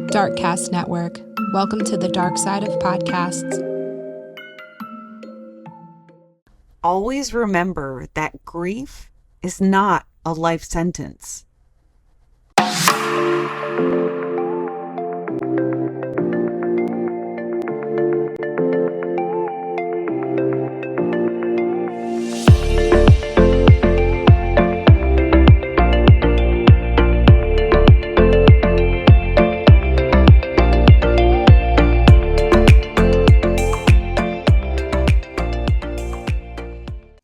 Darkcast Network. Welcome to the dark side of podcasts. Always remember that grief is not a life sentence.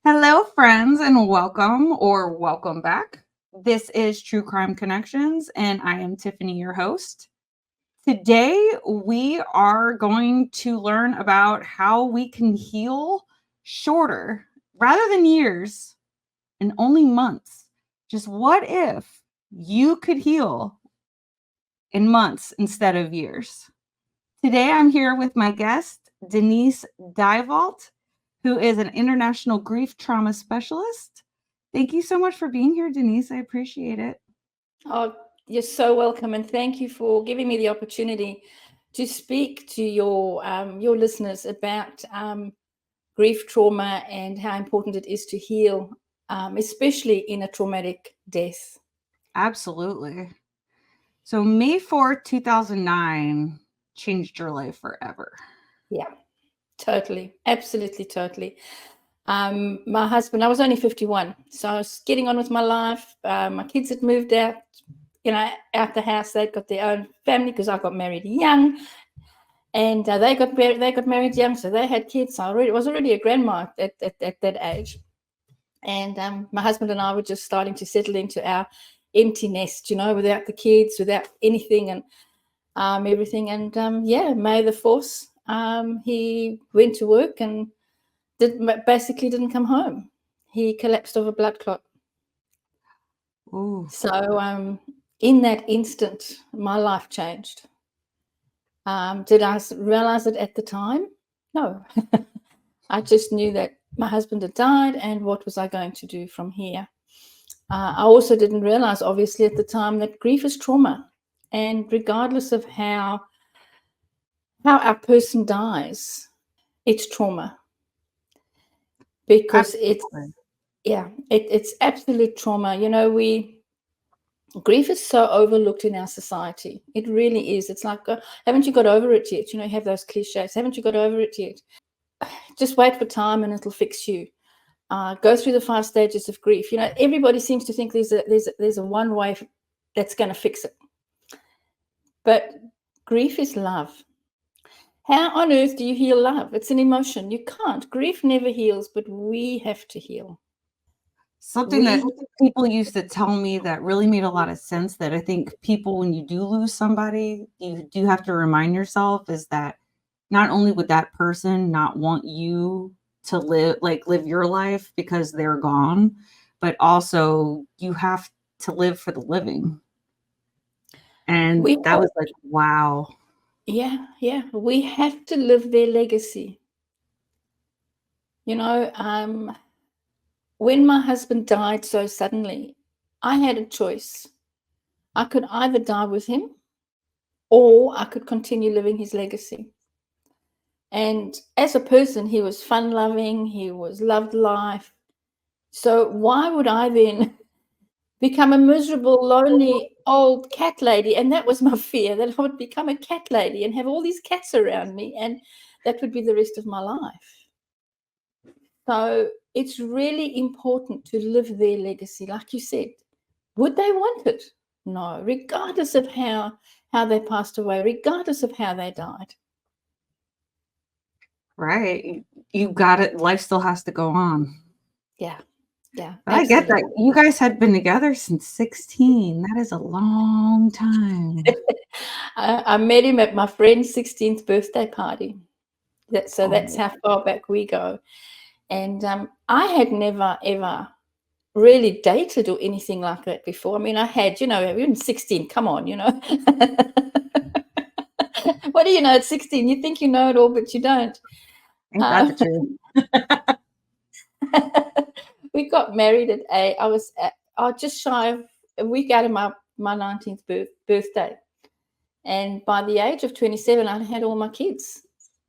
Hello, friends, and welcome back. This is True Crime Connections, and I am Tiffany, your host. Today, we are going to learn about how we can heal shorter rather than years and only months. Just what if you could heal in months instead of years? Today, I'm here with my guest, Denise Dielwart, who is an international grief trauma specialist. Thank you so much for being here, Denise. I appreciate it. Oh, you're so welcome, and thank you for giving me the opportunity to speak to your listeners about grief trauma and how important it is to heal, especially in a traumatic death. Absolutely. So May 4th, 2009 changed your life forever. Yeah, totally. Absolutely, totally. My husband, I was only 51, so I was getting on with my life. My kids had moved out, out the house. They'd got their own family because I got married young, and they got married young, so they had kids. So I was already a grandma at that age, and my husband and I were just starting to settle into our empty nest, without the kids, without anything, and everything. And May the 4th, he went to work and basically didn't come home. He collapsed of a blood clot. Ooh. So in that instant, my life changed. Did I realize it at the time? No. I just knew that my husband had died, and what was I going to do from here? I also didn't realize, obviously, at the time that grief is trauma, and regardless of how a person dies, it's trauma. Because Absolutely. it's absolute trauma. Grief is so overlooked in our society. It really is. It's like, haven't you got over it yet? You have those cliches. Haven't you got over it yet? Just wait for time and it'll fix you. Go through the 5 stages of grief. Everybody seems to think there's a one way that's going to fix it. But grief is love. How on earth do you heal love? It's an emotion. You can't. Grief never heals, but we have to heal. Something that people used to tell me that really made a lot of sense, that I think people, when you do lose somebody, you do have to remind yourself, is that not only would that person not want you to live your life because they're gone, but also you have to live for the living. And that was like, wow. Yeah. We have to live their legacy. When my husband died so suddenly, I had a choice. I could either die with him or I could continue living his legacy. And as a person, he was fun-loving, he loved life. So why would I then become a miserable, lonely old cat lady? And that was my fear, that I would become a cat lady and have all these cats around me, and that would be the rest of my life. So it's really important to live their legacy. Like you said, would they want it? No, regardless of how they passed away, regardless of how they died. Right. You got it. Life still has to go on. Yeah. But I get that. You guys had been together since 16. That is a long time. I met him at my friend's 16th birthday party. That's how far back we go. And I had never, ever really dated or anything like that before. I mean, I had, even 16, come on, What do you know at 16? You think you know it all, but you don't. Ain't that the truth? We got married I was just shy of a week out of my 19th birthday. And by the age of 27, I had all my kids.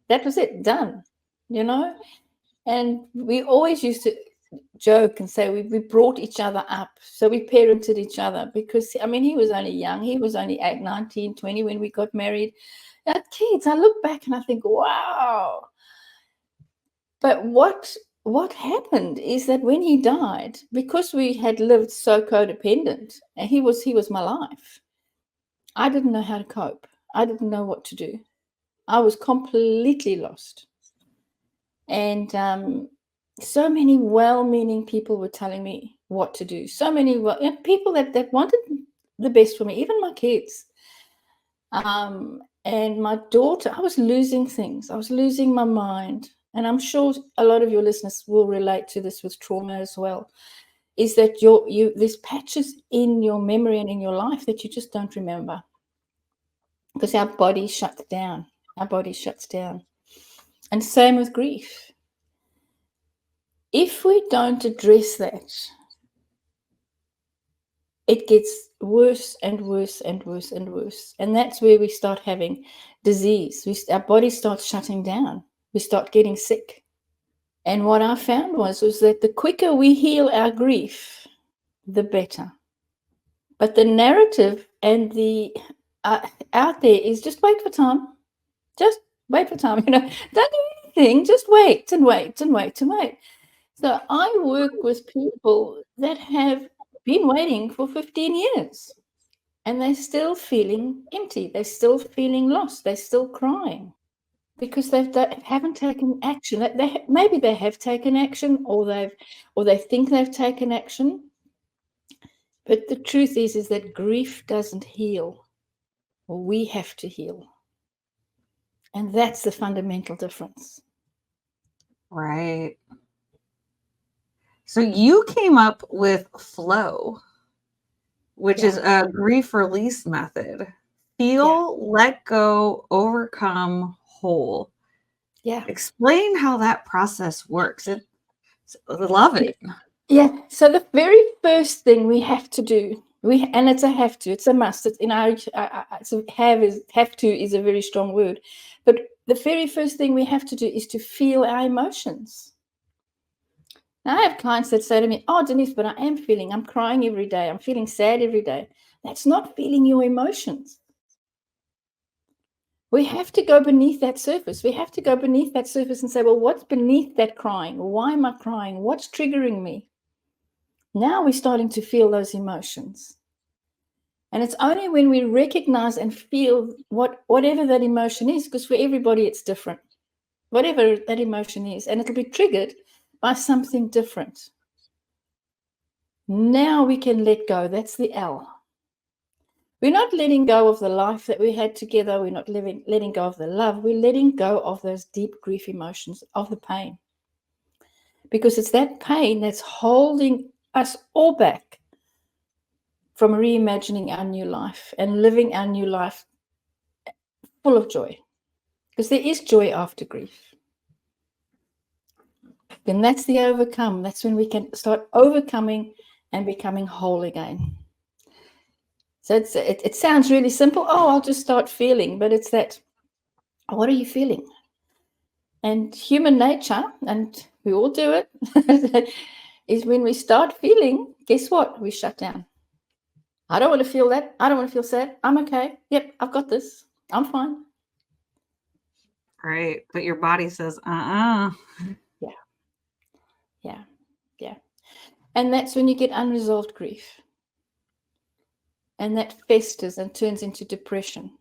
That was it, done, you know. And we always used to joke and say we brought each other up. So we parented each other because, I mean, he was only young. He was only 8, 19, 20 when we got married. Our kids, I look back and I think, wow. But what happened is that when he died, because we had lived so codependent, and he was my life, I didn't know how to cope. I didn't know what to do. I was completely lost. And so many well-meaning people were telling me what to do. So many people that wanted the best for me, even my kids. And my daughter, I was losing things. I was losing my mind. And I'm sure a lot of your listeners will relate to this with trauma as well, is that there's patches in your memory and in your life that you just don't remember. Because our body shuts down. Our body shuts down. And same with grief. If we don't address that, it gets worse and worse and worse and worse. And that's where we start having disease. Our body starts shutting down. We start getting sick. And what I found was that the quicker we heal our grief, the better. But the narrative and the out there is just wait for time. Just wait for time. Don't do anything. Just wait and wait and wait and wait. So I work with people that have been waiting for 15 years and they're still feeling empty. They're still feeling lost. They're still crying because they haven't taken action. Maybe they have taken action or they think they've taken action. But the truth is that grief doesn't heal. We have to heal. And that's the fundamental difference. Right. So you came up with F.L.O.W, which is a grief release method. Feel, let go, overcome, whole. Yeah. Explain how that process works. I love it. Yeah. So the very first thing we have to do, and it's a have to, it's a must. It's in our have to is a very strong word, but the very first thing we have to do is to feel our emotions. Now, I have clients that say to me, oh, Denise, but I'm crying every day. I'm feeling sad every day. That's not feeling your emotions. We have to go beneath that surface. We have to go beneath that surface and say, well, what's beneath that crying? Why am I crying? What's triggering me? Now we're starting to feel those emotions. And it's only when we recognize and feel whatever that emotion is, because for everybody it's different, whatever that emotion is, and it'll be triggered by something different. Now we can let go. That's the L. We're not letting go of the life that we had together. We're not letting go of the love. We're letting go of those deep grief emotions, of the pain. Because it's that pain that's holding us all back from reimagining our new life and living our new life full of joy. Because there is joy after grief. Then that's the overcome. That's when we can start overcoming and becoming whole again. So it sounds really simple. Oh, I'll just start feeling. But it's that, what are you feeling? And human nature, and we all do it, is when we start feeling, guess what? We shut down. I don't want to feel that. I don't want to feel sad. I'm okay. Yep, I've got this. I'm fine. Right. But your body says, Yeah. And that's when you get unresolved grief. And that festers and turns into depression.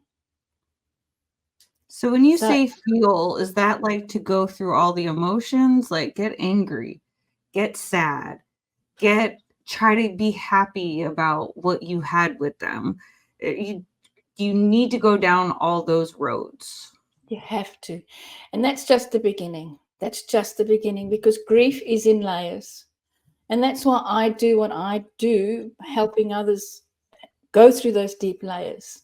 So when you say feel, is that like to go through all the emotions? Like get angry, get sad, try to be happy about what you had with them. You need to go down all those roads. You have to. And that's just the beginning. That's just the beginning, because grief is in layers. And that's why I do what I do, helping others go through those deep layers.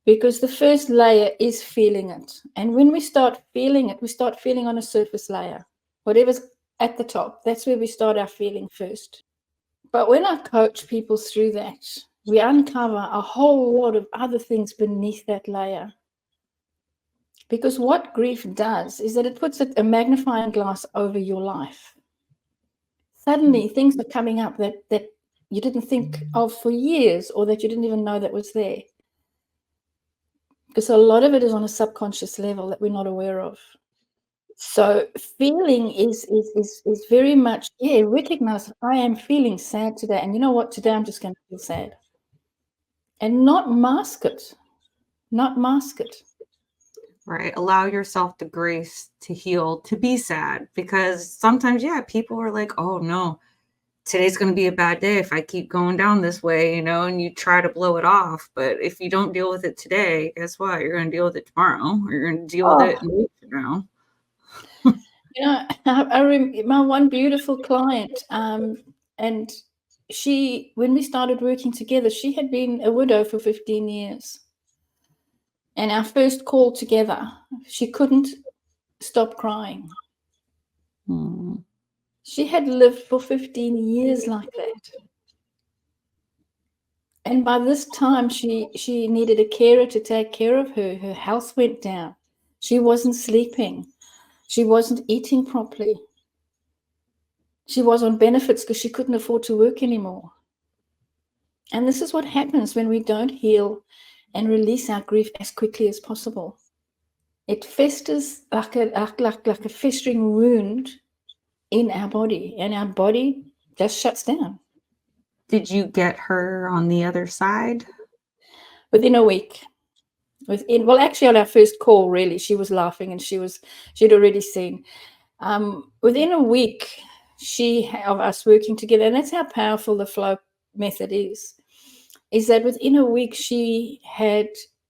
Because the first layer is feeling it. And when we start feeling it, we start feeling on a surface layer. Whatever's at the top, that's where we start our feeling first. But when I coach people through that, we uncover a whole lot of other things beneath that layer. Because what grief does is that it puts a magnifying glass over your life. Suddenly, things are coming up that you didn't think of for years, or that you didn't even know that was there. Because a lot of it is on a subconscious level that we're not aware of. So feeling is very much, recognize I am feeling sad today. And you know what? Today I'm just going to feel sad. And not mask it. Not mask it. Right. Allow yourself the grace to heal, to be sad. Because sometimes, people are like, oh no, today's going to be a bad day if I keep going down this way, and you try to blow it off. But if you don't deal with it today, guess what? You're going to deal with it tomorrow, or you're going to deal with it a week from now. I remember my one beautiful client, and she, when we started working together, she had been a widow for 15 years. And our first call together, she couldn't stop crying. She had lived for 15 years like that. And by this time, she needed a carer to take care of her. Her health went down. She wasn't sleeping. She wasn't eating properly. She was on benefits because she couldn't afford to work anymore. And this is what happens when we don't heal and release our grief as quickly as possible. It festers like a festering wound in our body, and our body just shuts down. Did you get her on the other side? Within a week. Actually, on our first call, really, she was laughing, and she'd already seen. Within a week of us working together, and that's how powerful the F.L.O.W method is that within a week she had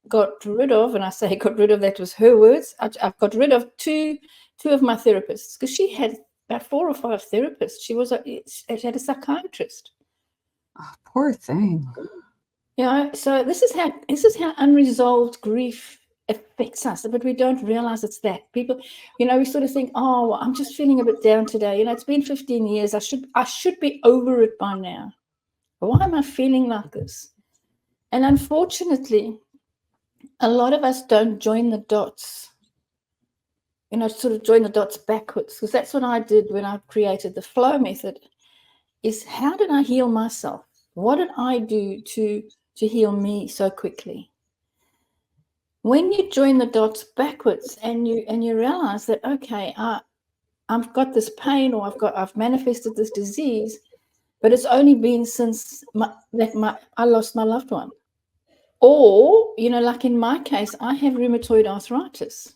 got rid of, and I say got rid of, that was her words, I've got rid of two of my therapists, because she had about 4 or 5 therapists. She had a psychiatrist. Oh, poor thing. So this is how unresolved grief affects us, but we don't realize it's that. People, we sort of think, oh, well, I'm just feeling a bit down today. It's been 15 years. I should be over it by now. Why am I feeling like this? And unfortunately, a lot of us don't join the dots. Sort of join the dots backwards, because that's what I did when I created the F.L.O.W method. Is how did I heal myself? What did I do to heal me so quickly? When you join the dots backwards and you realize that, okay, I've got this pain, or I've manifested this disease, but it's only been since I lost my loved one. Or, like in my case, I have rheumatoid arthritis.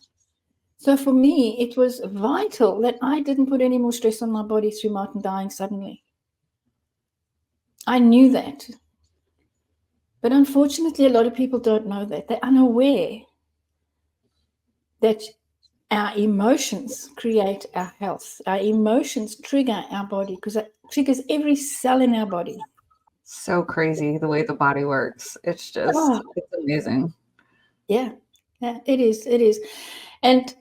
So for me, it was vital that I didn't put any more stress on my body through Martin dying suddenly. I knew that. But unfortunately, a lot of people don't know that. They're unaware that our emotions create our health. Our emotions trigger our body, because it triggers every cell in our body. So crazy the way the body works. It's just, it's amazing. Yeah, it is. It is. And,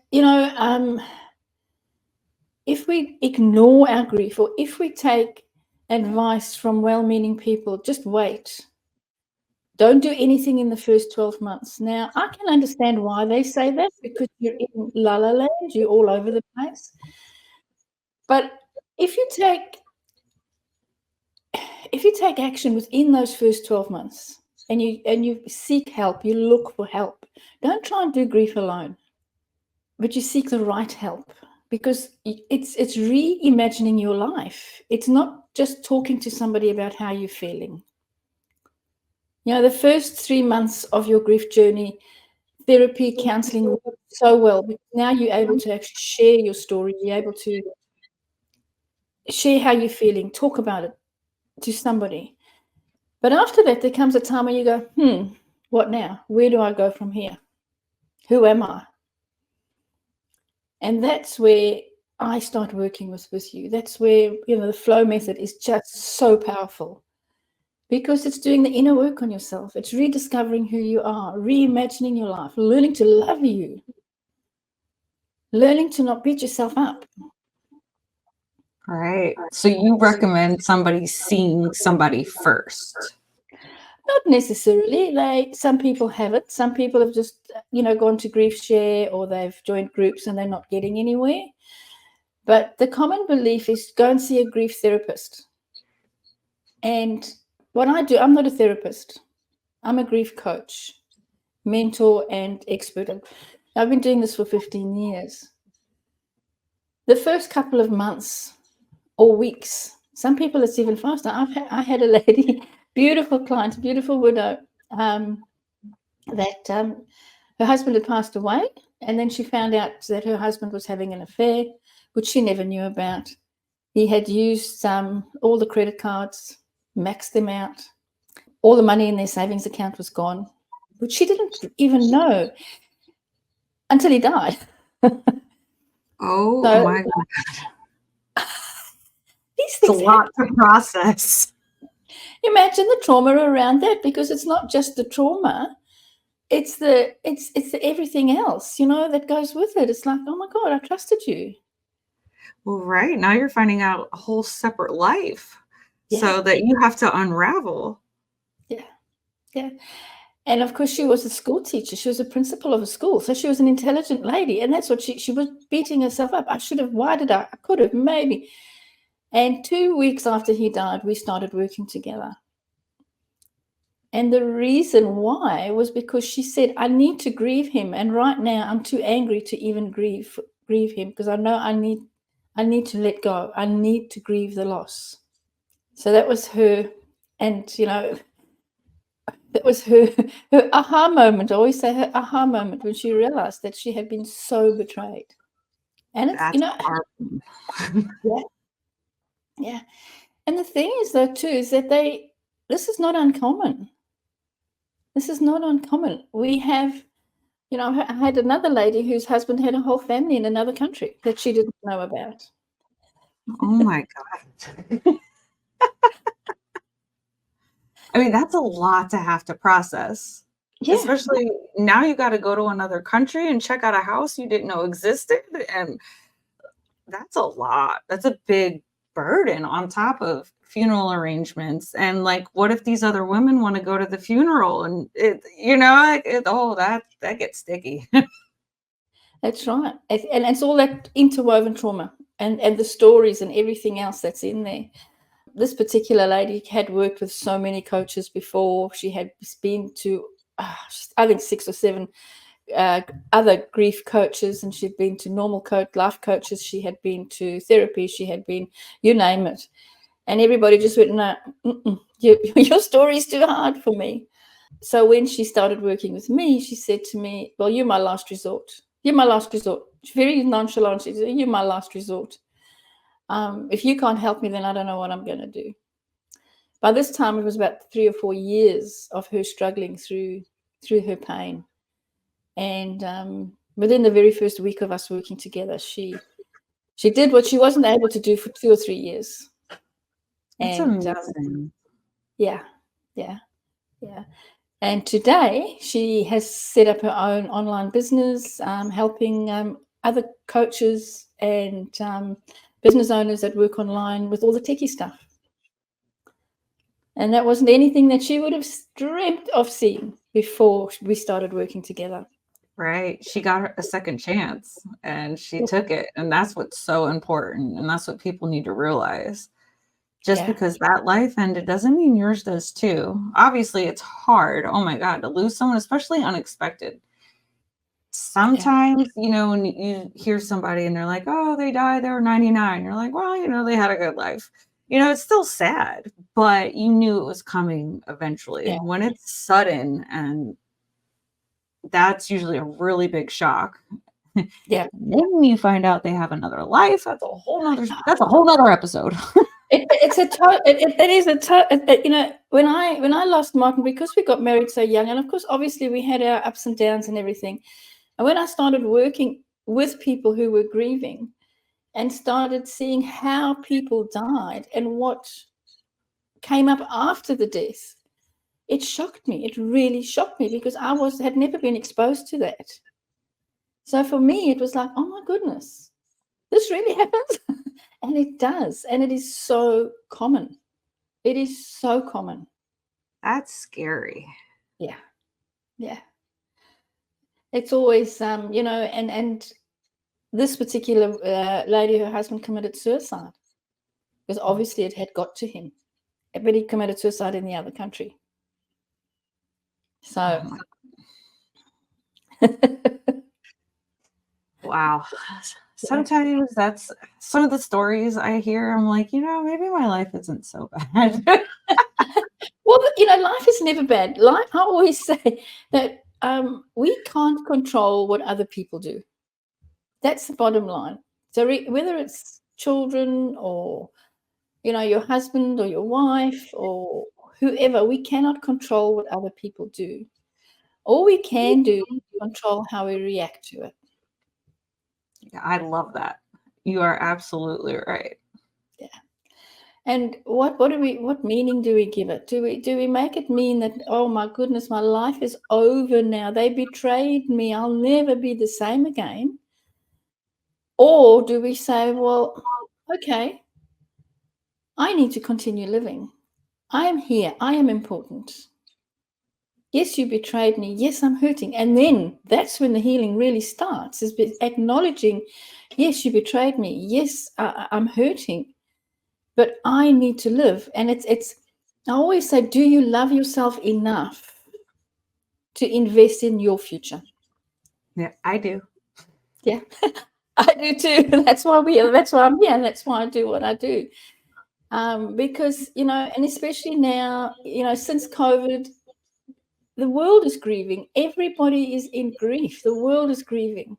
if we ignore our grief, or if we take advice from well-meaning people, just wait. Don't do anything in the first 12 months. Now, I can understand why they say that, because you're in la la land, you're all over the place. But if you take action within those first 12 months, and you seek help, you look for help. Don't try and do grief alone, but you seek the right help, because it's reimagining your life. It's not just talking to somebody about how you're feeling. The first 3 months of your grief journey, therapy, counseling works so well, because now you're able to actually share your story. You're able to share how you're feeling, talk about it to somebody. But after that, there comes a time when you go, what now? Where do I go from here? Who am I? And that's where I start working with you. That's where, the F.L.O.W method is just so powerful. Because it's doing the inner work on yourself. It's rediscovering who you are, reimagining your life, learning to love you, learning to not beat yourself up. All right. So you recommend somebody seeing somebody first? Not necessarily. Some people have it. Some people have just, gone to grief share, or they've joined groups and they're not getting anywhere. But the common belief is go and see a grief therapist. And what I do, I'm not a therapist. I'm a grief coach, mentor, and expert. I've been doing this for 15 years. The first couple of months or weeks, some people it's even faster. I had a lady, beautiful client, beautiful widow, that her husband had passed away, and then she found out that her husband was having an affair, which she never knew about. He had used all the credit cards, maxed them out. All the money in their savings account was gone, which she didn't even know until he died. Oh So my God. these It's a things lot to process. Imagine the trauma around that, because it's not just the trauma, it's the everything else, that goes with it. It's like, oh my God, I trusted you. Well, right. Now you're finding out a whole separate life. Yeah. So that you have to unravel. Yeah. And of course, she was a school teacher. She was a principal of a school. So she was an intelligent lady. And that's what she was beating herself up. I should have, why did I could have, maybe. And 2 weeks after he died, we started working together. And the reason why was because she said, I need to grieve him. And right now I'm too angry to even grieve him, because I know I need to let go. I need to grieve the loss. So that was her. And, that was her aha moment. I always say her aha moment, when she realized that she had been so betrayed. And it's, yeah. And the thing is, though, too, is that this is not uncommon. This is not uncommon. We have, I had another lady whose husband had a whole family in another country that she didn't know about. Oh my God. I mean, that's a lot to have to process. Yeah. Especially now you got to go to another country and check out a house you didn't know existed. And that's a lot. That's a big burden on top of funeral arrangements. And like, what if these other women want to go to the funeral? And that gets sticky. That's right. And it's all that interwoven trauma and the stories and everything else that's in there. This particular lady had worked with so many coaches before. She had been to, I think, 6 or 7 other grief coaches, and she'd been to normal life coaches. She had been to therapy. She had been, you name it. And everybody just went, no, your story's too hard for me. So when she started working with me, she said to me, well, you're my last resort. You're my last resort. Very nonchalant. She said, you're my last resort. If you can't help me, then I don't know what I'm going to do. By this time, it was about 3 or 4 years of her struggling through her pain. And within the very first week of us working together, she did what she wasn't able to do for 2 or 3 years. That's amazing. Yeah. And today she has set up her own online business, helping other coaches and business owners that work online with all the techie stuff. And that wasn't anything that she would have dreamt of seeing before we started working together. Right. She got a second chance and she took it. And that's what's so important. And that's what people need to realize. Just because that life ended doesn't mean yours does too. Obviously, it's hard. Oh my God, to lose someone, especially unexpected. Sometimes, when you hear somebody and they're like, oh, they died, they were 99. You're like, well, they had a good life. It's still sad, but you knew it was coming eventually. Yeah. When it's sudden, and that's usually a really big shock. Yeah. Then you find out they have another life. That's a whole nother episode. When I lost Martin, because we got married so young, and of course, obviously we had our ups and downs and everything. And when I started working with people who were grieving and started seeing how people died and what came up after the death, it shocked me. It really shocked me, because I had never been exposed to that. So for me, it was like, oh my goodness, this really happens. And it does. And it is so common. It is so common. That's scary. Yeah. Yeah. It's always, and this particular lady, her husband committed suicide because obviously it had got to him, but he committed suicide in the other country. So, Wow. Sometimes that's some of the stories I hear. I'm like, maybe my life isn't so bad. well, life is never bad. Life, I always say that we can't control what other people do. That's the bottom line. So whether it's children or, your husband or your wife or whoever, we cannot control what other people do. All we can do is control how we react to it. Yeah, I love that. You are absolutely right. Yeah. And what meaning do we give it? Do we make it mean that, oh my goodness, my life is over now. They betrayed me. I'll never be the same again. Or do we say, well, okay, I need to continue living. I am here. I am important. Yes, you betrayed me. Yes, I'm hurting. And then that's when the healing really starts, is acknowledging, yes, you betrayed me. Yes, I'm hurting, but I need to live. And it's. I always say, do you love yourself enough to invest in your future? Yeah, I do. Yeah, I do too. That's why I'm here. That's why I do what I do. Because, and especially now, since COVID, the world is grieving. Everybody is in grief. The world is grieving.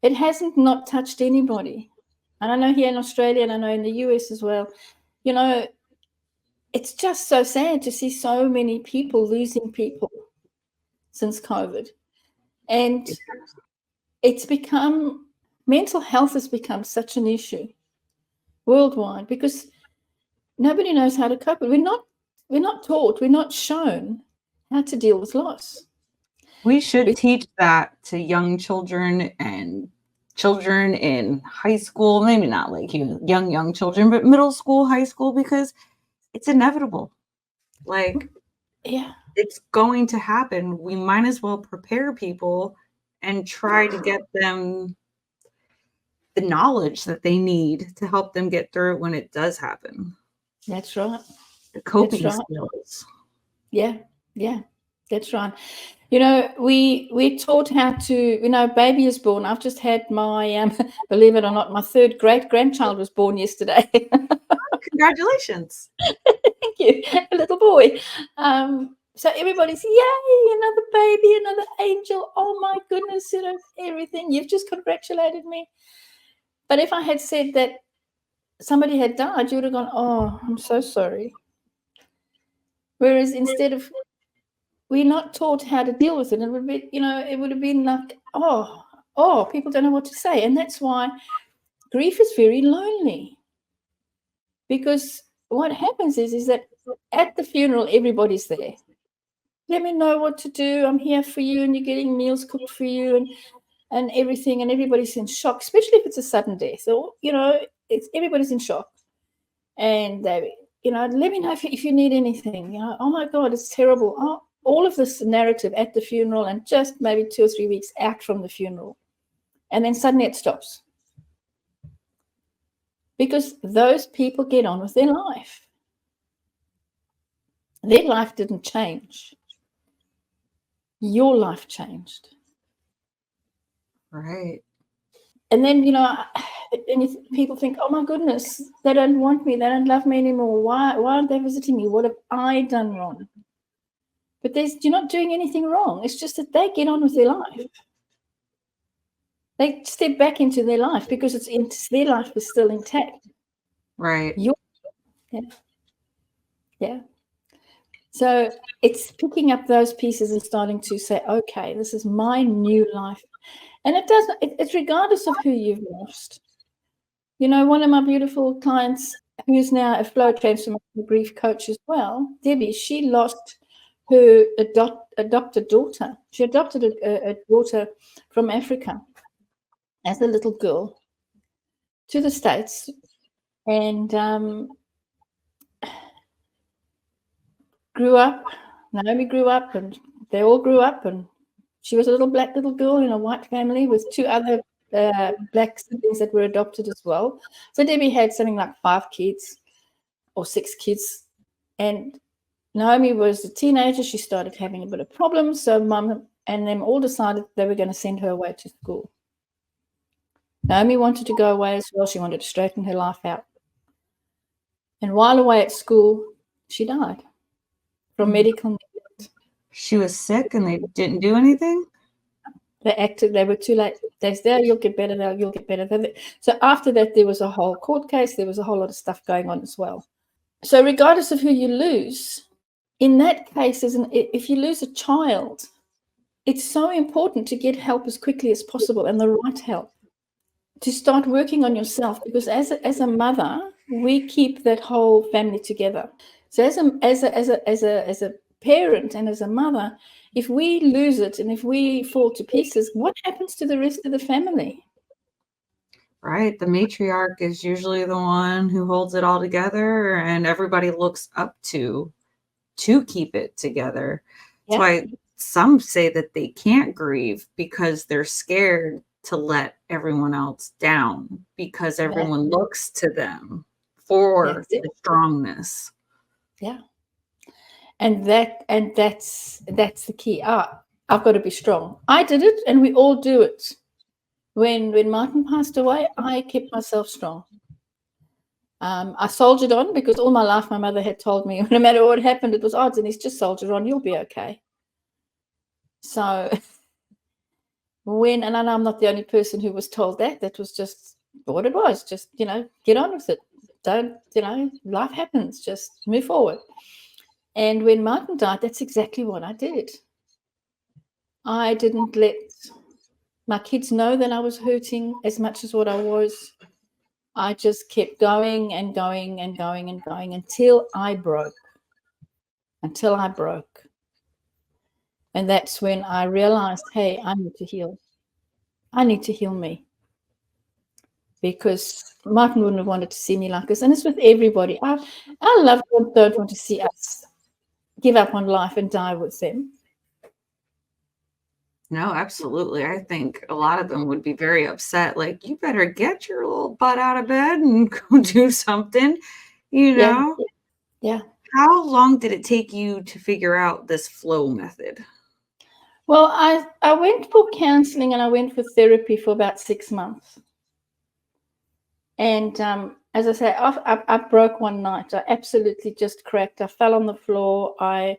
It hasn't not touched anybody. And I know here in Australia, and I know in the US as well, it's just so sad to see so many people losing people since COVID. And it's become, mental health has become such an issue worldwide because nobody knows how to cope. We're not taught, we're not shown how to deal with loss. We should teach that to young children and children in high school, maybe not like young children, but middle school, high school, because it's inevitable. Like, Yeah, it's going to happen. We might as well prepare people and try to get them the knowledge that they need to help them get through it when it does happen. that's right. The coping That's right. skills. Yeah, that's right. We're taught how to, baby is born. I've just had my, believe it or not, my third great grandchild was born yesterday. Congratulations. Thank you, a little boy. So everybody's, yay, another baby, another angel. Oh my goodness, everything. You've just congratulated me. But if I had said that somebody had died, you would have gone, oh, I'm so sorry. Whereas instead of, we're not taught how to deal with it. It would be, it would have been like, oh, people don't know what to say. And that's why grief is very lonely. Because what happens is that at the funeral, everybody's there. Let me know what to do. I'm here for you, and you're getting meals cooked for you and everything, and everybody's in shock, especially if it's a sudden death. So, everybody's in shock. And they, let me know if you need anything. Oh my God, it's terrible. Oh, all of this narrative at the funeral and just maybe 2 or 3 weeks out from the funeral. And then suddenly it stops. Because those people get on with their life. Their life didn't change. Your life changed. Right. And then, people think, oh my goodness, they don't want me. They don't love me anymore. Why aren't they visiting me? What have I done wrong? But you're not doing anything wrong. It's just that they get on with their life. They step back into their life because their life is still intact. Right. Yeah. So it's picking up those pieces and starting to say, okay, this is my new life. And it's regardless of who you've lost. One of my beautiful clients who's now a F.L.O.W transformational grief coach as well, Debbie, she lost her adopted daughter. She adopted a daughter from Africa as a little girl to the States. And grew up. Naomi grew up, and they all grew up, and she was a little black little girl in a white family with two other black siblings that were adopted as well. So Debbie had something like 5 kids or 6 kids, and Naomi was a teenager. She started having a bit of problems, so Mum and them all decided they were going to send her away to school. Naomi wanted to go away as well. She wanted to straighten her life out. And while away at school, she died from medical neglect. She was sick and they didn't do anything? They were too late. They said, you'll get better now, you'll get better. So after that, there was a whole court case. There was a whole lot of stuff going on as well. So regardless of who you lose, in that case, if you lose a child, it's so important to get help as quickly as possible, and the right help, to start working on yourself, because as a mother, we keep that whole family together. So as a parent and as a mother, if we lose it and if we fall to pieces, what happens to the rest of the family? Right. The matriarch is usually the one who holds it all together, and everybody looks up to keep it together. That's why some say that they can't grieve, because they're scared to let everyone else down, because everyone looks to them for the strongness. Yeah. And that's the key. I've got to be strong. I did it, and we all do it. When Martin passed away, I kept myself strong. I soldiered on, because all my life my mother had told me, no matter what happened, it was, Denise, just soldier on, you'll be okay. So and I'm not the only person who was told that. That was just what it was. Just, get on with it. Don't, life happens. Just move forward. And when Martin died, that's exactly what I did. I didn't let my kids know that I was hurting as much as what I was. I just kept going and going and going and going until I broke. And that's when I realized, hey, I need to heal. I need to heal me. Because Martin wouldn't have wanted to see me like this. And it's with everybody. Our loved ones don't want to see us give up on life and die with them. No, absolutely. I think a lot of them would be very upset. Like, you better get your little butt out of bed and go do something, Yeah. How long did it take you to figure out this F.L.O.W method? Well, I went for counseling and I went for therapy for about 6 months. And as I say, I broke one night. I absolutely just cracked. I fell on the floor. I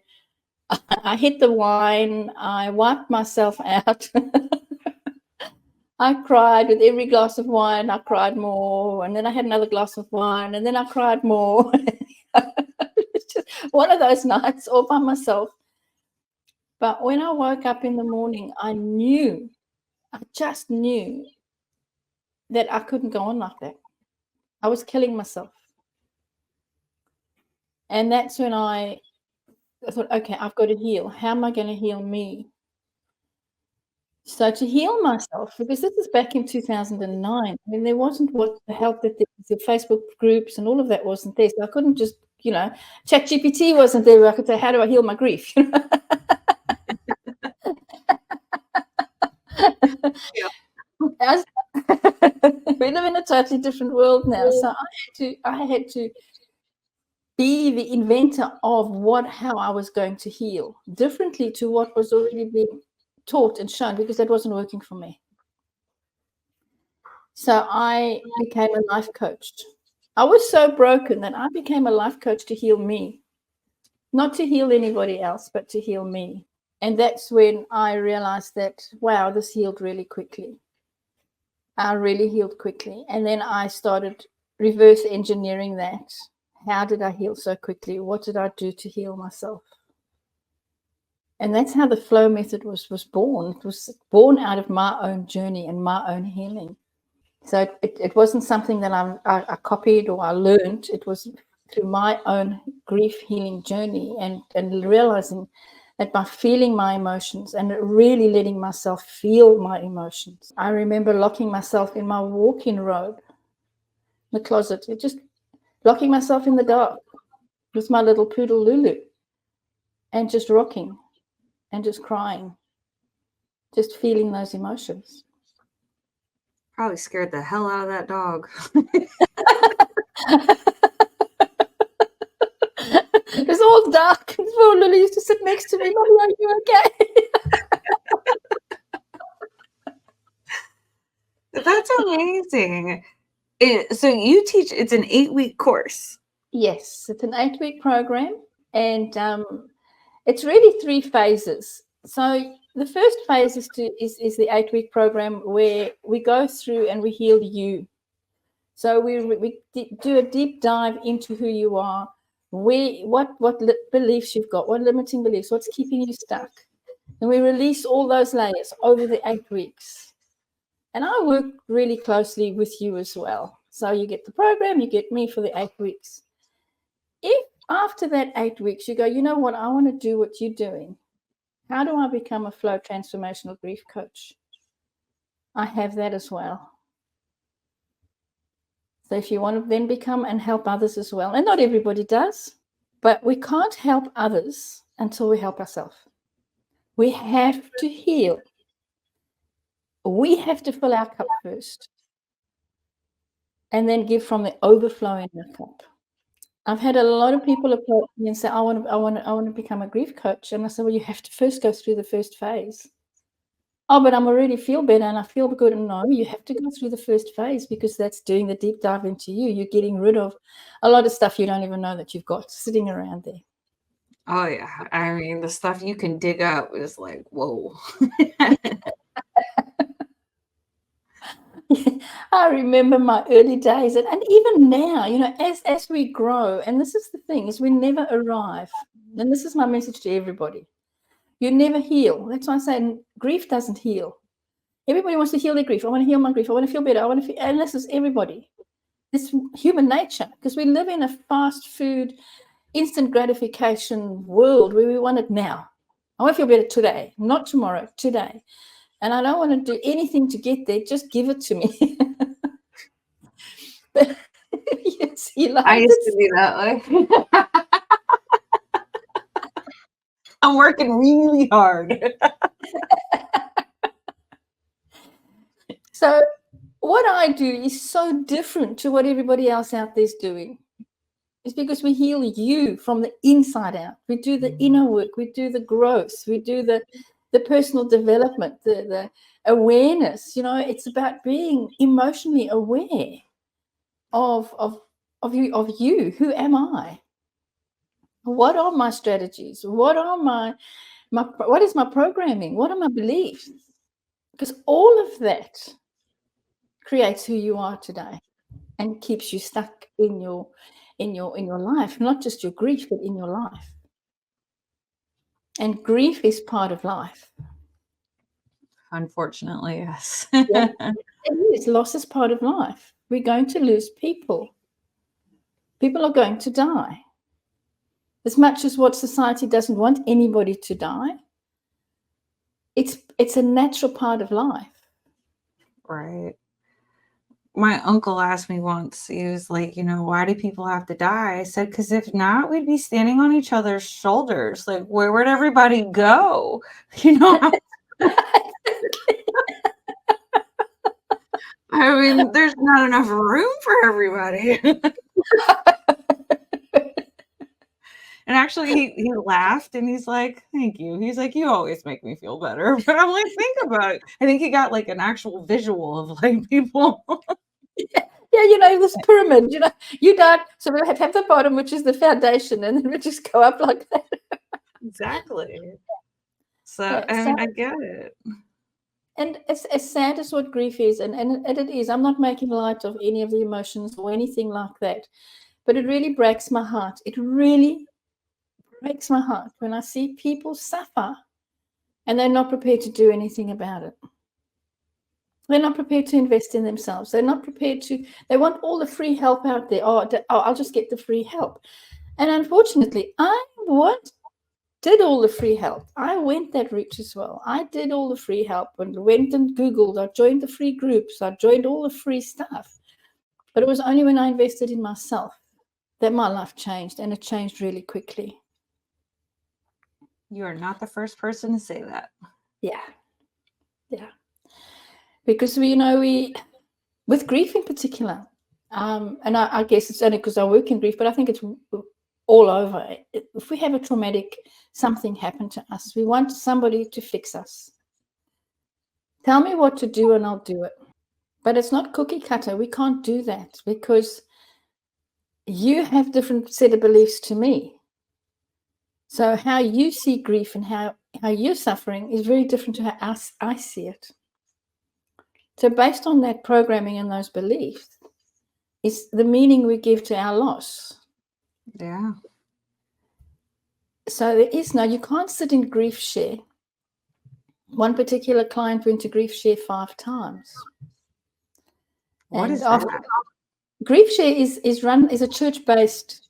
hit the wine. I wiped myself out. I cried with every glass of wine. I cried more. And then I had another glass of wine. And then I cried more. It's just one of those nights all by myself. But when I woke up in the morning, I just knew that I couldn't go on like that. I was killing myself. And that's when I thought, okay, I've got to heal. How am I going to heal me? So to heal myself, because this is back in 2009, I mean, there wasn't what the help that the Facebook groups and all of that wasn't there. So I couldn't just, ChatGPT wasn't there where I could say, how do I heal my grief? Yeah. We live in a totally different world now. So I had to be the inventor of how I was going to heal differently to what was already being taught and shown, because that wasn't working for me. So I became a life coach. I was so broken that I became a life coach to heal me, not to heal anybody else, but to heal me. And that's when I realized that, wow, this healed really quickly. I really healed quickly. And then I started reverse engineering that. How did I heal so quickly? What did I do to heal myself? And that's how the F.L.O.W method was born. It was born out of my own journey and my own healing. So it wasn't something that I copied or I learned. It was through my own grief healing journey and realizing that by feeling my emotions and really letting myself feel my emotions. I remember locking myself in my walk-in robe, in the closet, just locking myself in the dark with my little poodle Lulu. and just rocking and just crying, just feeling those emotions. Probably scared the hell out of that dog. It was all dark, and poor Lily used to sit next to me. Mommy, are you okay? That's amazing. So you teach, it's an 8-week course. Yes, it's an 8-week program, and it's really 3 phases. So the first phase is the 8-week program where we go through and we heal you. So we do a deep dive into who you are, what beliefs you've got, what limiting beliefs, what's keeping you stuck. And we release all those layers over the 8 weeks. And I work really closely with you as well. So you get the program, you get me for the 8 weeks. If after that 8 weeks you go, you know what, I want to do what you're doing. How do I become a F.L.O.W transformational grief coach? I have that as well. So if you want to then become and help others as well, and not everybody does, but we can't help others until we help ourselves. We have to heal. We have to fill our cup first and then give from the overflow in our cup. I've had a lot of people approach me and say, I want to become a grief coach. And I said, well, you have to first go through the first phase. Oh, but I'm already feel better and I feel good. And no, you have to go through the first phase because that's doing the deep dive into you. You're getting rid of a lot of stuff you don't even know that you've got sitting around there. Oh yeah. I mean, the stuff you can dig up is like, whoa. I remember my early days, and even now, you know, as we grow, and this is the thing, is we never arrive. And this is my message to everybody. You never heal. That's why I say grief doesn't heal. Everybody wants to heal their grief. I want to heal my grief. I want to feel better. I want to feel, and this is everybody. It's human nature because we live in a fast food, instant gratification world where we want it now. I want to feel better today, not tomorrow, today. And I don't want to do anything to get there. Just give it to me. But yes, I used to be that way. I'm working really hard. So what I do is so different to what everybody else out there is doing. It's because we heal you from the inside out. We do the inner work. We do the growth. We do the personal development, the awareness. You know, it's about being emotionally aware of you. Who am I? What are my strategies? What is my programming? What are my beliefs? Because all of that creates who you are today and keeps you stuck in your life, not just your grief, but in your life. And grief is part of life. Unfortunately, yes. Yeah, it is. Loss is part of life. We're going to lose people. People are going to die. As much as what society doesn't want anybody to die, it's a natural part of life. Right. My uncle asked me once, he was like, you know, why do people have to die? I said, because if not, we'd be standing on each other's shoulders. Like, where'd everybody go? You know, I mean, there's not enough room for everybody. And actually, he laughed and he's like, thank you. He's like, you always make me feel better. But I'm like, think about it. I think he got like an actual visual of like people. Yeah, you know, this pyramid, you know, you don't, so we have the bottom, which is the foundation, and then we just go up like that. Exactly. So, Yeah, I mean, I get it. And as sad as what grief is, and it is, I'm not making light of any of the emotions or anything like that, but it really breaks my heart. It really breaks my heart when I see people suffer and they're not prepared to do anything about it. They're not prepared to invest in themselves. They're not prepared to, they want all the free help out there. Oh, I'll just get the free help. And unfortunately, did all the free help. I went that route as well. I did all the free help and went and Googled. I joined the free groups. I joined all the free stuff. But it was only when I invested in myself that my life changed, and it changed really quickly. You are not the first person to say that. Yeah. Because we with grief in particular, and I guess it's only because I work in grief, but I think it's all over. If we have a traumatic something happen to us, we want somebody to fix us. Tell me what to do and I'll do it. But it's not cookie cutter. We can't do that because you have different set of beliefs to me. So how you see grief and how you're suffering is very different to how I see it. So based on that programming and those beliefs is the meaning we give to our loss. Yeah. So there is you can't sit in grief share. One particular client went to grief share 5 times. What and is that? Grief share is a church-based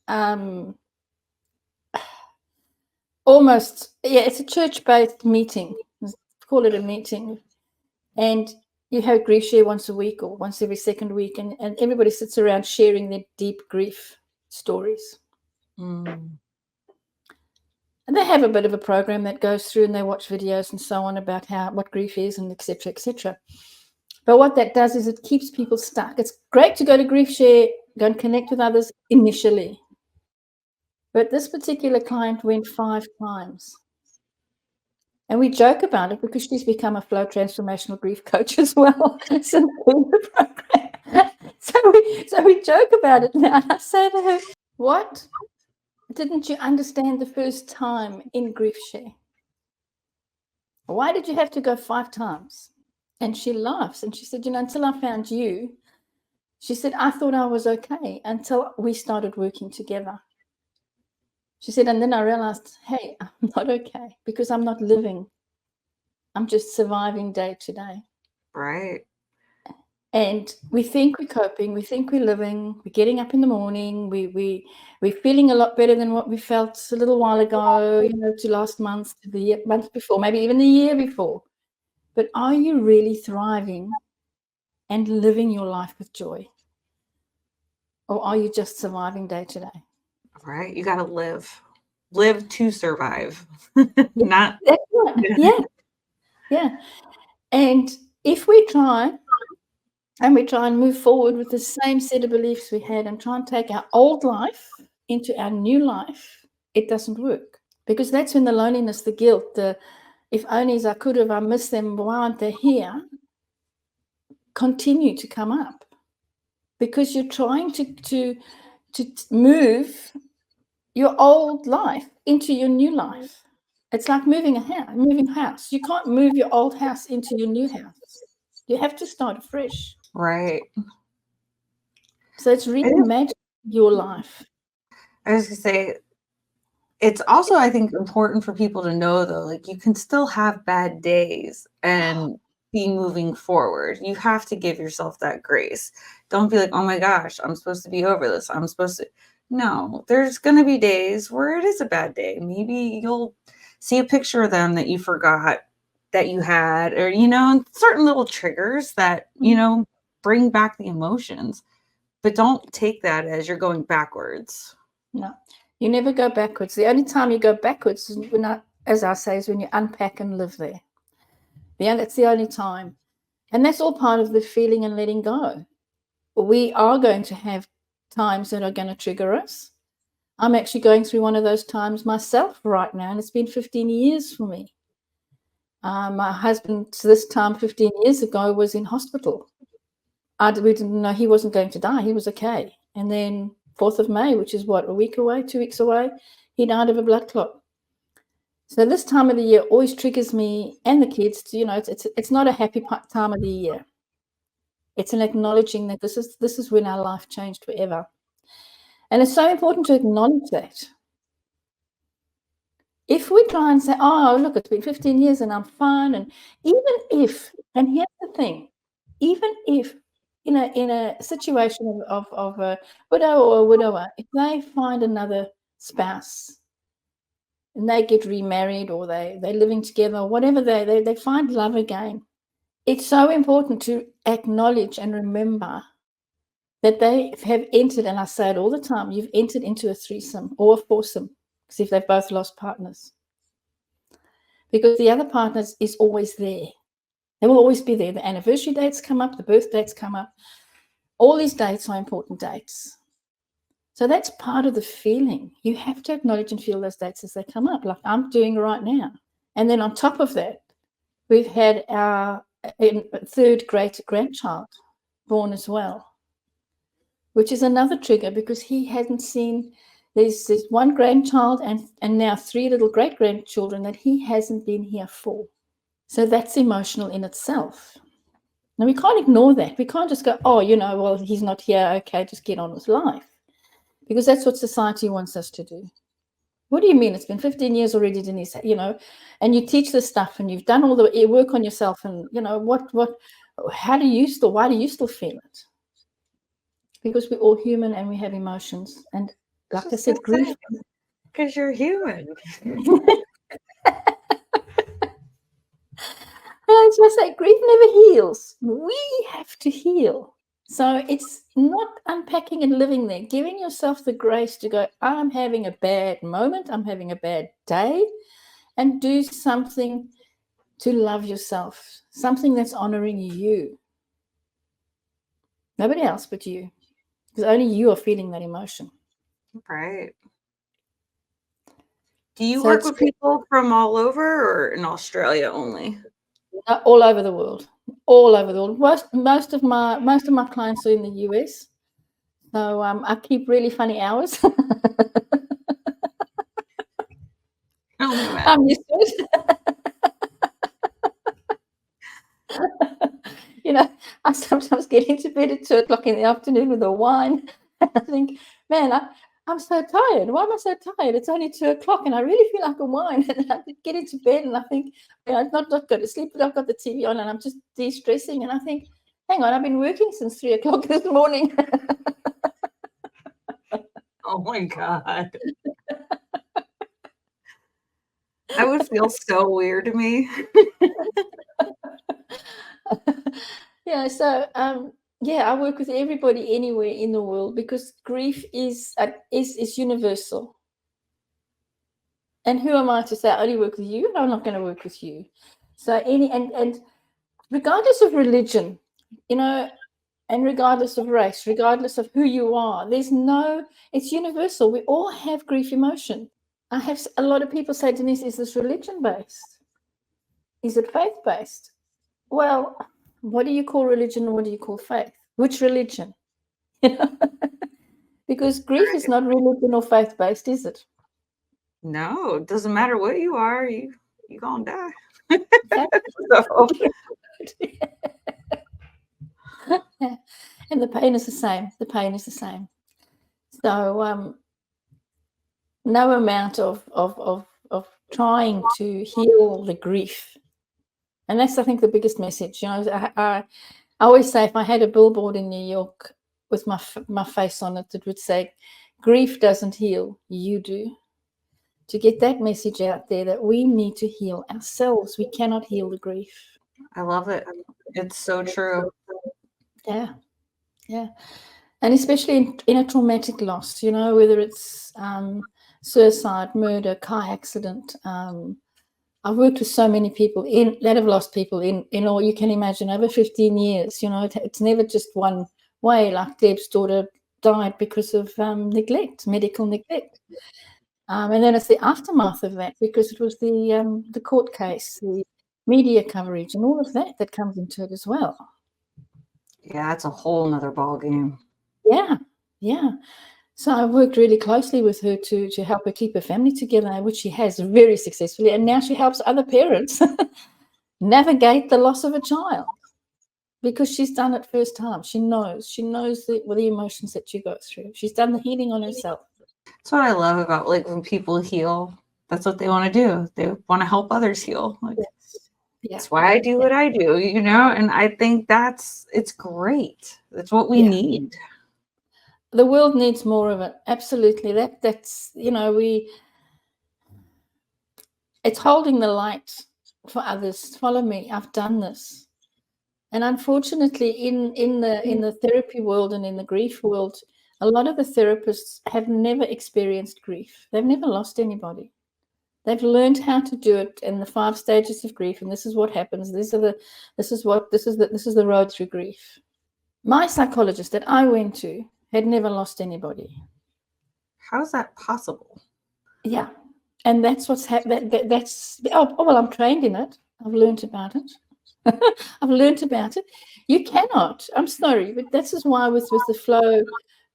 it's a church-based meeting. Let's call it a meeting. And you have grief share once a week or once every second week, and everybody sits around sharing their deep grief stories. And they have a bit of a program that goes through, and they watch videos and so on about what grief is and et cetera, et cetera. But what that does is it keeps people stuck. It's great to go to grief share, go and connect with others initially. But this particular client went 5 times. And we joke about it because she's become a F.L.O.W transformational grief coach as well since the program. So we joke about it now. I say to her, what didn't you understand the first time in grief share? Why did you have to go 5 times? And she laughs and she said, until I found you, she said, I thought I was okay until we started working together. She said, and then I realized, hey, I'm not okay because I'm not living. I'm just surviving day to day. Right. And we think we're coping, we think we're living, we're getting up in the morning, we're feeling a lot better than what we felt a little while ago, to last month, to the month before, maybe even the year before. But are you really thriving and living your life with joy? Or are you just surviving day to day? Right. You got to live to survive. Not. That's right. Yeah. And if we try and move forward with the same set of beliefs we had and try and take our old life into our new life, it doesn't work. Because that's when the loneliness, the guilt, the if onlys I could have, I missed them, why aren't they here, continue to come up. Because you're trying to move your old life into your new life. It's like moving house. You can't move your old house into your new house. You have to start afresh. Right. So it's reimagine your life. I was going to say, it's also, I think, important for people to know, though, like you can still have bad days and be moving forward. You have to give yourself that grace. Don't be like, oh my gosh, I'm supposed to be over this. No, there's going to be days where it is a bad day. Maybe you'll see a picture of them that you forgot that you had, or, certain little triggers that, bring back the emotions. But don't take that as you're going backwards. No, you never go backwards. The only time you go backwards is as I say, is when you unpack and live there. That's the only time. And that's all part of the feeling and letting go. We are going to have times that are going to trigger us. I'm actually going through one of those times myself right now, and it's been 15 years for me. My husband, this time 15 years ago, was in hospital. We didn't know he wasn't going to die. He was okay. And then 4th of May, which is a week away, 2 weeks away, he died of a blood clot. So this time of the year always triggers me and the kids to, it's not a happy time of the year. It's an acknowledging that this is when our life changed forever. And it's so important to acknowledge that. If we try and say, oh, look, it's been 15 years and I'm fine, and even if, and here's the thing, even if in a situation of a widow or a widower, if they find another spouse and they get remarried or they're living together, or whatever, they find love again, it's so important to acknowledge and remember that they have entered, and I say it all the time, you've entered into a threesome or a foursome, because if they've both lost partners. because the other partner is always there. They will always be there. The anniversary dates come up, the birth dates come up. All these dates are important dates. So that's part of the feeling. You have to acknowledge and feel those dates as they come up, like I'm doing right now. And then on top of that, we've had our third great grandchild born as well, which is another trigger because he hadn't seen, there's one grandchild and now 3 little great grandchildren that he hasn't been here for. So that's emotional in itself. Now, we can't ignore that. We can't just go, oh, well, he's not here. Okay, just get on with life. Because that's what society wants us to do. What do you mean? It's been 15 years already, Denise, and you teach this stuff and you've done all the work on yourself and, why do you still feel it? Because we're all human and we have emotions. And like I said, grief. Because you're human. I was going to say, grief never heals. We have to heal. So it's not unpacking and living there, giving yourself the grace to go, I'm having a bad moment, I'm having a bad day, and do something to love yourself, something that's honoring you. Nobody else but you, because only you are feeling that emotion. Right. Do you work with people from all over or in Australia only? All over the world. All over the world. Most of my clients are in the US. So I keep really funny hours. I'm used to it. I sometimes get into bed at 2:00 in the afternoon with a wine. And I think, man, I'm so tired. Why am I so tired? It's only 2:00 and I really feel like a wine. And I get into bed and I think, I've not got to sleep, but I've got the TV on and I'm just de-stressing. And I think, hang on, I've been working since 3:00 this morning. Oh my God. That would feel so weird to me. Yeah, so I work with everybody anywhere in the world because grief is universal. And who am I to say I only work with you? I'm not going to work with you. So and regardless of religion, and regardless of race, regardless of who you are, it's universal. We all have grief emotion. I have a lot of people say, Denise, is this religion-based? Is it faith-based? Well, what do you call religion and what do you call faith? Which religion? Because grief is not religion or faith-based, is it? No, it doesn't matter what you are, you're gonna die. So. Yeah. And the pain is the same. The pain is the same. So no amount of trying to heal the grief. And that's, I think, the biggest message. I always say, if I had a billboard in New York with my face on it, it would say, grief doesn't heal, you do. To get that message out there that we need to heal ourselves. We cannot heal the grief. I love it. It's so true. Yeah. Yeah. And especially in a traumatic loss, whether it's suicide, murder, car accident. I've worked with so many people that have lost people in all you can imagine over 15 years. It's never just one way. Like Deb's daughter died because of neglect, medical neglect. And then it's the aftermath of that because it was the court case, the media coverage and all of that comes into it as well. Yeah, it's a whole nother ball game. Yeah, yeah. So I worked really closely with her to help her keep her family together, which she has very successfully. And now she helps other parents navigate the loss of a child because she's done it first time. She knows the emotions that you go through. She's done the healing on herself. That's what I love about when people heal. That's what they want to do. They want to help others heal. That's why I do what I do, and I think it's great. That's what we need. The world needs more of it. Absolutely. That's it's holding the light for others. Follow me. I've done this. And unfortunately, in the therapy world and in the grief world, a lot of the therapists have never experienced grief. They've never lost anybody. They've learned how to do it in the 5 stages of grief, and this is what happens. This is the road through grief. My psychologist that I went to had never lost anybody. How is that possible? Yeah, and that's what's happened. Well, I'm trained in it. I've learned about it. I've learned about it. You cannot. I'm sorry, but this is why with the flow,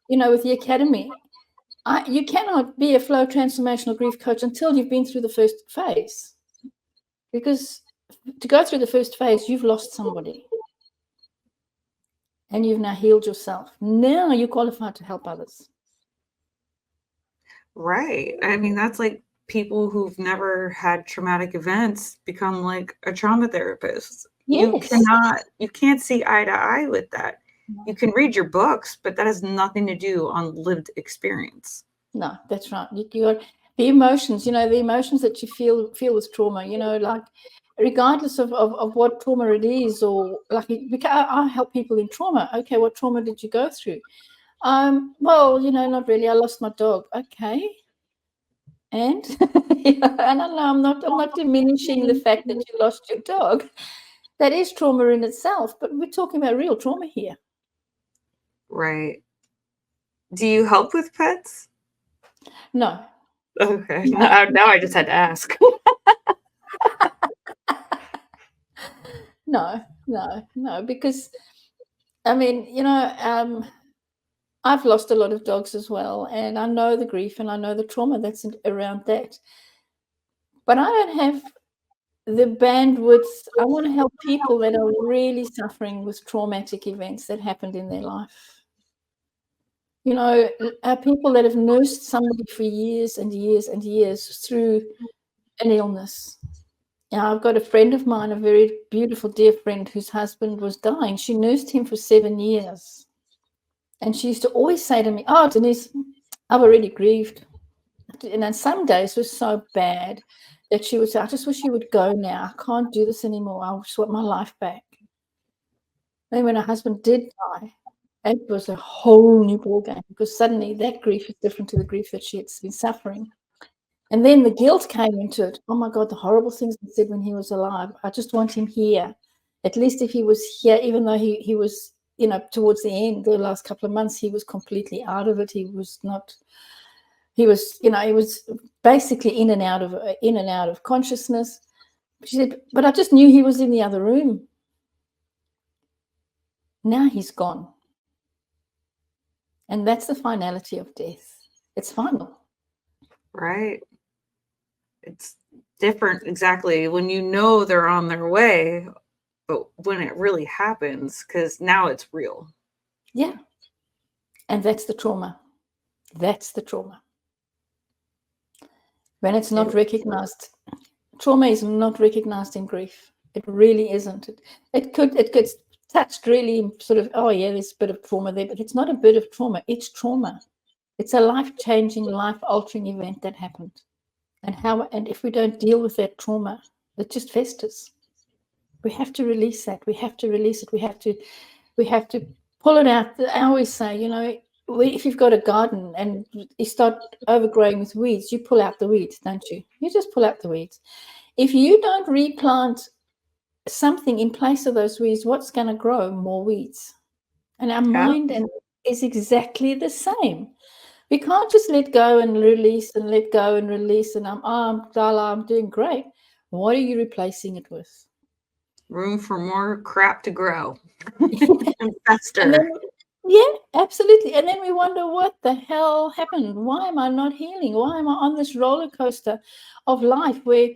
with the academy, you cannot be a flow transformational grief coach until you've been through the first phase. Because to go through the first phase, you've lost somebody. And you've now healed yourself. Now you're qualified to help others. Right. I mean, that's like people who've never had traumatic events become like a trauma therapist. Yes. You can't see eye to eye with that. You can read your books, but that has nothing to do on lived experience. No, that's right. You got the emotions, the emotions that you feel with trauma, like regardless of what trauma it is, or like, because I help people in trauma. Okay, what trauma did you go through? Well, not really. I lost my dog. Okay. And and I know I'm not diminishing the fact that you lost your dog. That is trauma in itself, but we're talking about real trauma here. Right. Do you help with pets? No. Okay. Now I just had to ask. No, because I mean, I've lost a lot of dogs as well, and I know the grief and I know the trauma that's around that. But I don't have the bandwidth. I want to help people that are really suffering with traumatic events that happened in their life. People that have nursed somebody for years and years and years through an illness. I've got a friend of mine, a very beautiful, dear friend, whose husband was dying. She nursed him for 7 years. And she used to always say to me, "Oh, Denise, I've already grieved." And then some days were so bad that she would say, "I just wish you would go now. I can't do this anymore. I just want my life back." Then when her husband did die, it was a whole new ballgame, because suddenly that grief is different to the grief that she had been suffering. And then the guilt came into it. Oh my God, the horrible things he said when he was alive. I just want him here. At least if he was here, even though he was, towards the end, the last couple of months, he was completely out of it. He was basically in and out of consciousness. She said, but I just knew he was in the other room. Now he's gone. And that's the finality of death. It's final. Right. It's different, exactly, when they're on their way, but when it really happens, because now it's real. Yeah. And that's the trauma. That's the trauma. When it's not recognized, trauma is not recognized in grief. It really isn't. It gets touched really sort of, oh yeah, there's a bit of trauma there, but it's not a bit of trauma. It's trauma. It's a life-changing, life-altering event that happened. And if we don't deal with that trauma, it just festers. We have to release that. We have to release it. We have to pull it out. I always say, if you've got a garden and you start overgrowing with weeds, you pull out the weeds, don't you? You just pull out the weeds. If you don't replant something in place of those weeds, what's going to grow? More weeds. And our mind is exactly the same. We can't just let go and release and let go and release and I'm doing great. What are you replacing it with? Room for more crap to grow and fester. Yeah, absolutely. And then we wonder, what the hell happened? Why am I not healing? Why am I on this roller coaster of life where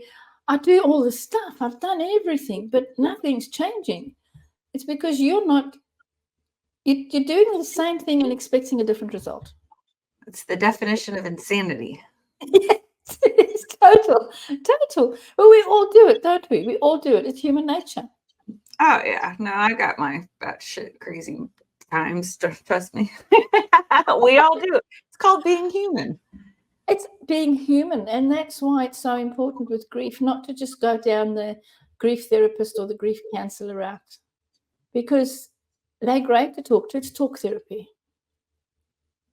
I do all this stuff? I've done everything, but nothing's changing. It's because you're doing the same thing and expecting a different result. It's the definition of insanity. Yes, it's total. Well, we all do it, don't we? We all do it. It's human nature. Oh yeah, no, I got my batshit crazy times. Trust me, we all do it. It's called being human. It's being human, and that's why it's so important with grief not to just go down the grief therapist or the grief counselor route, because they're great to talk to. It's talk therapy.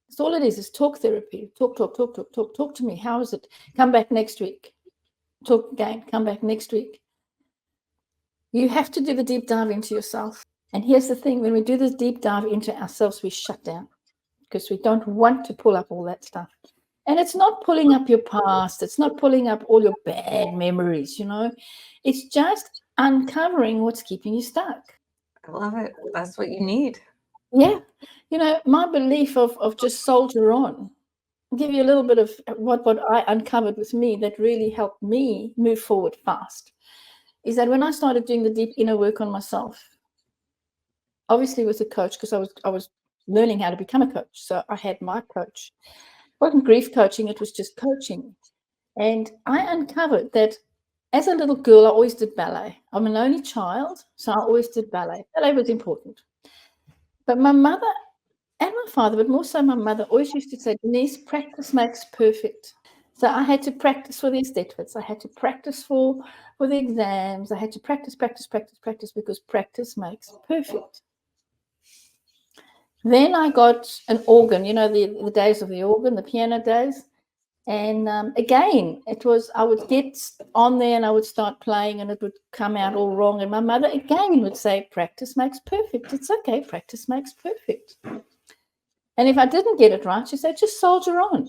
That's all it is talk therapy. Talk to me. How is it? Come back next week. talk again, come back next week. You have to do the deep dive into yourself. And here's the thing, when we do this deep dive into ourselves, we shut down because we don't want to pull up all that stuff. And it's not pulling up your past. It's not pulling up all your bad memories, you know. It's just uncovering what's keeping you stuck. I love it. That's what you need. Yeah. You know, my belief of just soldier on, I'll give you a little bit of what I uncovered with me that really helped me move forward fast, is that when I started doing the deep inner work on myself, obviously with a coach, because I was learning how to become a coach. So I had my coach. It wasn't grief coaching, it was just coaching. And I uncovered that as a little girl, I always did ballet. I'm an only child, so I always did ballet. Ballet was important. But my mother and my father, but more so my mother, always used to say, Denise, practice makes perfect. So I had to practice for the aesthetics. I had to practice for the exams. I had to practice because practice makes perfect. Then I got an organ, you know, the days of the organ, the piano days. And again, it was, I would get on there and I would start playing and it would come out all wrong. And my mother again would say, practice makes perfect. It's okay, practice makes perfect. And if I didn't get it right, she said, just soldier on.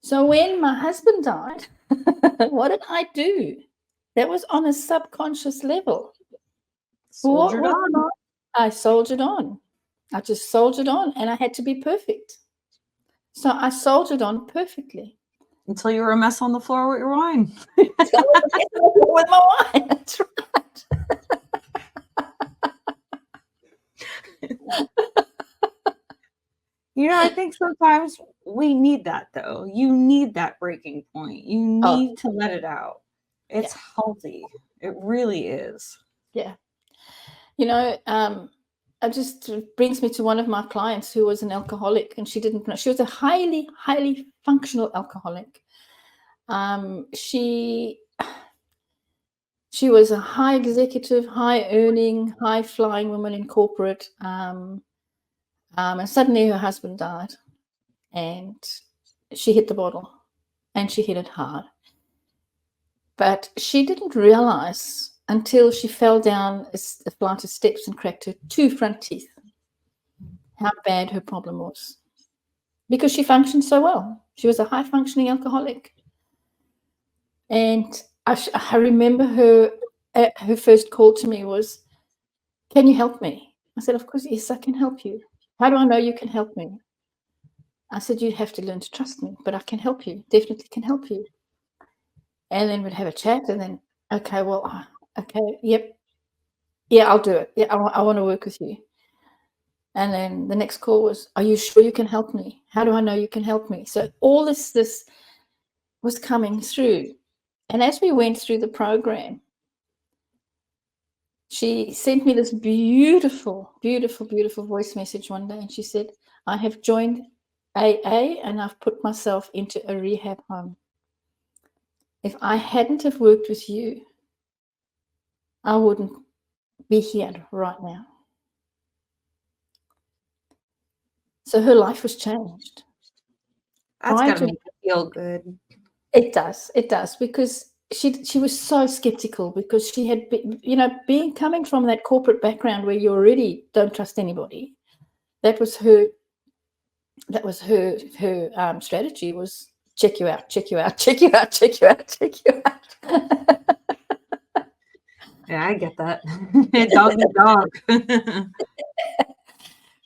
So when my husband died, what did I do? That was on a subconscious level. Soldiered on. I soldiered on. I just soldiered on and I had to be perfect. So I soldiered on perfectly. Until you were a mess on the floor with your wine. With my wine, that's right. You know, I think sometimes we need that, though. You need that breaking point. You need to let it out. It's healthy. It really is. Yeah. You know, it just brings me to one of my clients who was an alcoholic, and she didn't know. She was a highly, highly functional alcoholic. She was a high executive, high earning, high flying woman in corporate. And suddenly her husband died and she hit the bottle and she hit it hard. But she didn't realize until she fell down a flight of steps and cracked her 2 front teeth how bad her problem was, because she functioned so well. She was a high functioning alcoholic. And I remember her first call to me was, can you help me? I said, of course, yes, I can help you. How do I know you can help me? I said, you have to learn to trust me, but I can help you, definitely can help you. And then we'd have a chat and then, okay, well, okay, yep. Yeah, I'll do it. Yeah, I want to work with you. And then the next call was, are you sure you can help me? How do I know you can help me? So all this was coming through. And as we went through the program, she sent me this beautiful, beautiful, beautiful voice message one day. And she said, I have joined AA and I've put myself into a rehab home. If I hadn't have worked with you, I wouldn't be here right now. So her life was changed. That's got to make you feel good. It does, because she was so skeptical, because she had been, you know, coming from that corporate background where you already don't trust anybody. That was her strategy, was check you out. Yeah, I get that. Dog eat dog.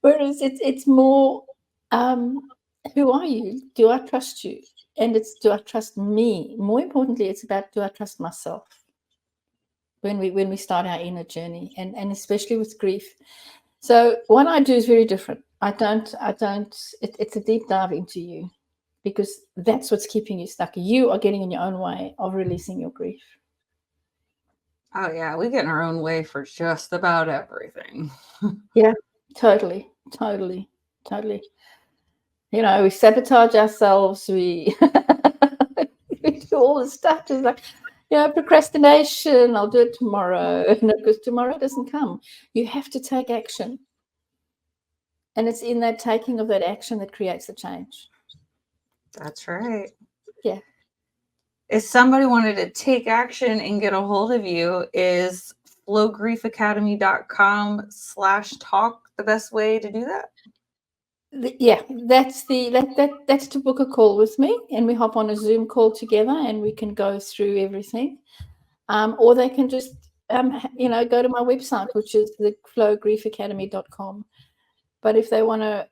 Whereas it's more, who are you? Do I trust you? And it's, do I trust me? More importantly, it's about, do I trust myself? When we start our inner journey, and especially with grief. So what I do is very different. It's a deep dive into you, because that's what's keeping you stuck. You are getting in your own way of releasing your grief. Oh yeah, we get in our own way for just about everything. Yeah, totally. You know, we sabotage ourselves. We do all this stuff, just like, you know, procrastination. I'll do it tomorrow, because tomorrow doesn't come. You have to take action. And it's in that taking of that action that creates the change. That's right. Yeah. if somebody wanted to take action and get a hold of you, is flowgriefacademy.com/talk the best way to do that? Yeah, that's to book a call with me, and we hop on a Zoom call together, and we can go through everything. Or they can just go to my website, which is the flowgriefacademy.com. But if they want to,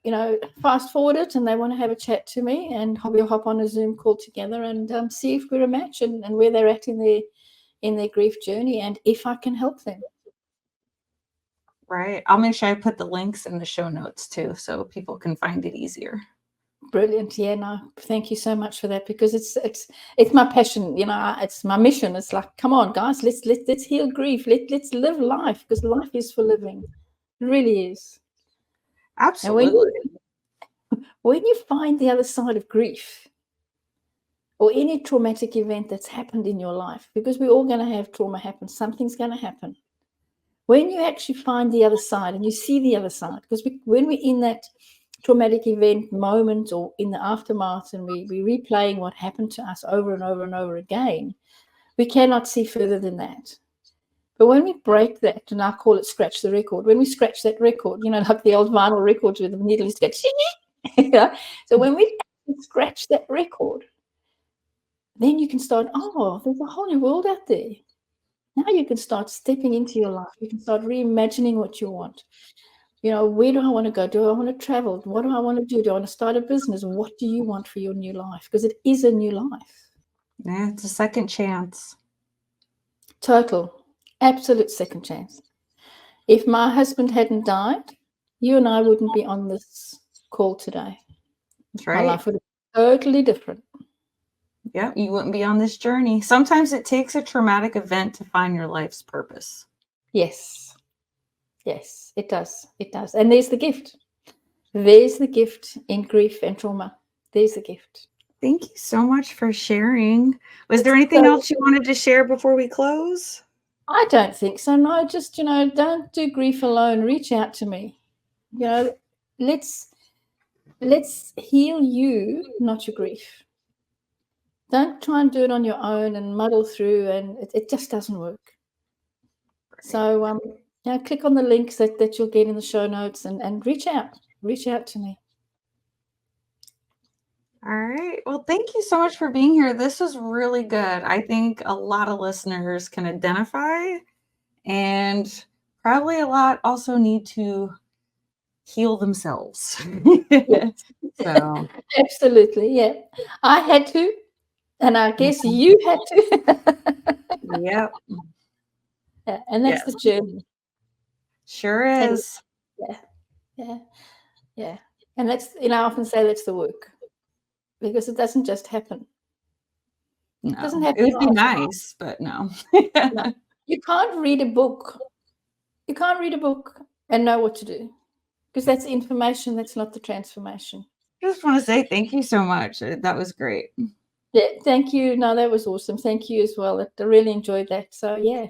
fast forward it and they want to have a chat to me, and we'll hop on a Zoom call together and see if we're a match and where they're at in their grief journey, and if I can help them. Right. I'll make sure I put the links in the show notes too, so people can find it easier. Brilliant. Yeah, no, thank you so much for that, because it's my passion, it's my mission. It's like, come on, guys, let's heal grief. Let's live life, because life is for living. It really is. Absolutely. And when you find the other side of grief, or any traumatic event that's happened in your life, because we're all going to have trauma happen, something's going to happen. When you actually find the other side and you see the other side, because when we're in that traumatic event moment or in the aftermath, and we're replaying what happened to us over and over and over again, we cannot see further than that. But when we break that, and I call it scratch the record, when we scratch that record, like the old vinyl records where the needle used to go, so when we scratch that record, then you can start, there's a whole new world out there. Now you can start stepping into your life. You can start reimagining what you want. Where do I want to go? Do I want to travel? What do I want to do? Do I want to start a business? What do you want for your new life? Because it is a new life. Yeah, it's a second chance. Total, absolute second chance. If my husband hadn't died, you and I wouldn't be on this call today. That's right. My life would be totally different. Yeah, you wouldn't be on this journey. Sometimes it takes a traumatic event to find your life's purpose. Yes, it does. It does. And there's the gift. There's the gift in grief and trauma. There's the gift. Thank you so much for sharing. Was there anything else you wanted to share before we close? I don't think so. No, just, don't do grief alone. Reach out to me. Let's heal you, not your grief. Don't try and do it on your own and muddle through, and it just doesn't work. So click on the links that you'll get in the show notes and reach out to me. All right. Well, thank you so much for being here. This was really good. I think a lot of listeners can identify, and probably a lot also need to heal themselves. Yes. So Absolutely. Yeah. I had to, and I guess you had to. Yep. Yeah, and that's the journey. Sure is. Yeah. And that's, I often say that's the work, because it doesn't just happen. No, It doesn't happen. it would be nice, but no. No. You can't read a book. You can't read a book and know what to do, because that's information. That's not the transformation. I just want to say thank you so much. That was great. Yeah, thank you. No, that was awesome. Thank you as well. I really enjoyed that. So, yeah.